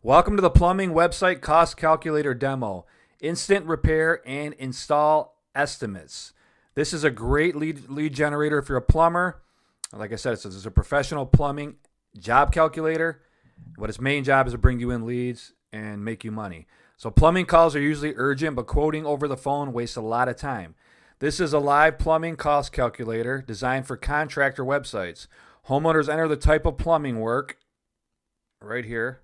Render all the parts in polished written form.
Welcome to the Plumbing Website Cost Calculator demo. Instant repair and install estimates. This is a great lead generator if you're a plumber. Like I said, it's a professional plumbing job calculator. What its main job is to bring you in leads and make you money. So plumbing calls are usually urgent, but quoting over the phone wastes a lot of time. This is a live plumbing cost calculator designed for contractor websites. Homeowners enter the type of plumbing work right here.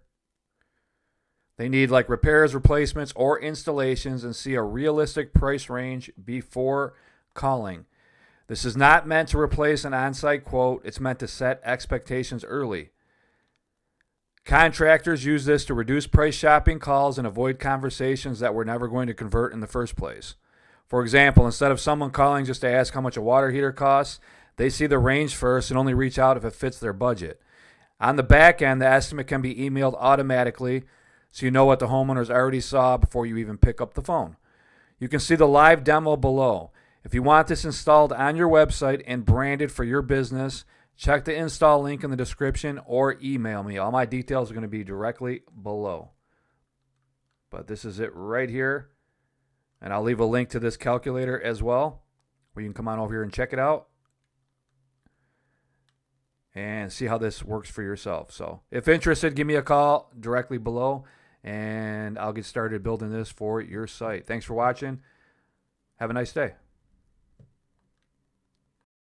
They need like repairs, replacements, or installations and see a realistic price range before calling. This is not meant to replace an on-site quote. It's meant to set expectations early. Contractors use this to reduce price shopping calls and avoid conversations that were never going to convert in the first place. For example, instead of someone calling just to ask how much a water heater costs, they see the range first and only reach out if it fits their budget. On the back end, the estimate can be emailed automatically, so you know what the homeowners already saw before you even pick up the phone. You can see the live demo below. If you want this installed on your website and branded for your business, check the install link in the description or email me. All my details are going to be directly below. But this is it right here. And I'll leave a link to this calculator as well, where you can come on over here and check it out and see how this works for yourself. So if interested, give me a call directly below, and I'll get started building this for your site. Thanks for watching. Have a nice day.